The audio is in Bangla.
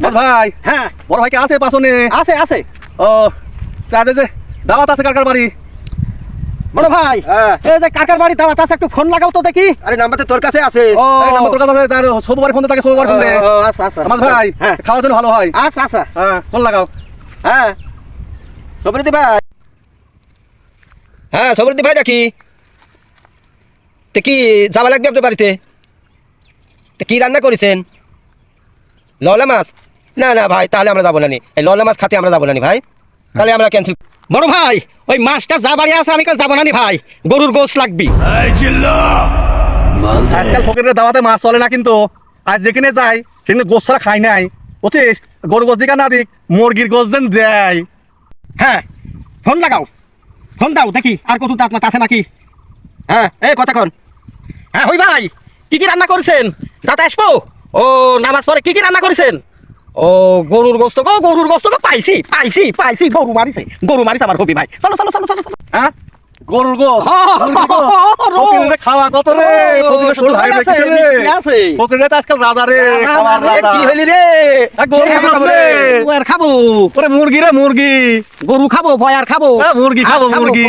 ভাই হ্যাঁ বড় ভাই কে আছে পাশনে? আছে আছে। ও তাহলে যে দাওয়াত আছে কার বাড়ি? বড় ভাই হ্যাঁ। এই যে কাকার বাড়ি দাওয়াত আছে, একটু ফোন লাগাও তো দেখি। আরে নাম্বার তো তোর কাছে আছে। ও নাম্বার তোর কাছে আছে, তার সবুবার ফোন তাকে সবুবার ফোন দে। আচ্ছা আচ্ছা আমার ভাই হ্যাঁ খাওয়ার জন্য ভালো হয়। আচ্ছা আচ্ছা। হ্যাঁ ফোন লাগাও। হ্যাঁ সবরদি ভাই, হ্যাঁ সবরদি ভাই ডাকি। তো কি যাওয়া লাগবে আপনার বাড়িতে? তো কি রান্না করেছেন? ললা মাছ? না না ভাই, তাহলে আমরা যাবো না নি, এই ললা মাছ খাতে আমরা যাবো না নি ভাই, তাহলে আমরা ক্যান্সেল। বড় ভাই ওই মাছটা যা বাড়ি আছে আমি কাল যাবো না নি ভাই, গরুর গোশ লাগবি। আজকাল ফকিরের দাওয়াতে মাছ চলে না, কিন্তু আজ যেখানে যাই সেখানে গোস ছাড়া খাই নাই, বুঝছিস? গরু গোস দিকা না দিক মুরগির গোস দেন দেয়। হ্যাঁ ফোন লাগাও, ফোন দাও দেখি আর কত দাঁত আছে নাকি। হ্যাঁ এই কথা কন। হ্যাঁ হই ভাই কি কি রান্না করেছেন? দাঁত আসবো। ও নামাজ পরে কি কি রান্না করেছেন? ও গরুর গোস্ত গো, গরুর গোস্ত গো, পাইছি পাইছি পাইছি, গরু মারিছে, গরু মারিছে আমার হবি ভাই। চলো চলো চলো চলো চলো। হ্যাঁ গরুর গোস ফকিরের খাওয়া কত রে? ফকিরের শুধু ভাই রে কিসে রে? ফকিরের তো আজকাল রাজা রে, খাওয়ার রাজা। কি হইলি রে? গরু খাবো রে, খাবো ওরে মুরগি রে মুরগি, গরু খাবো, ভয় আর খাবো, মুরগি খাবো মুরগি।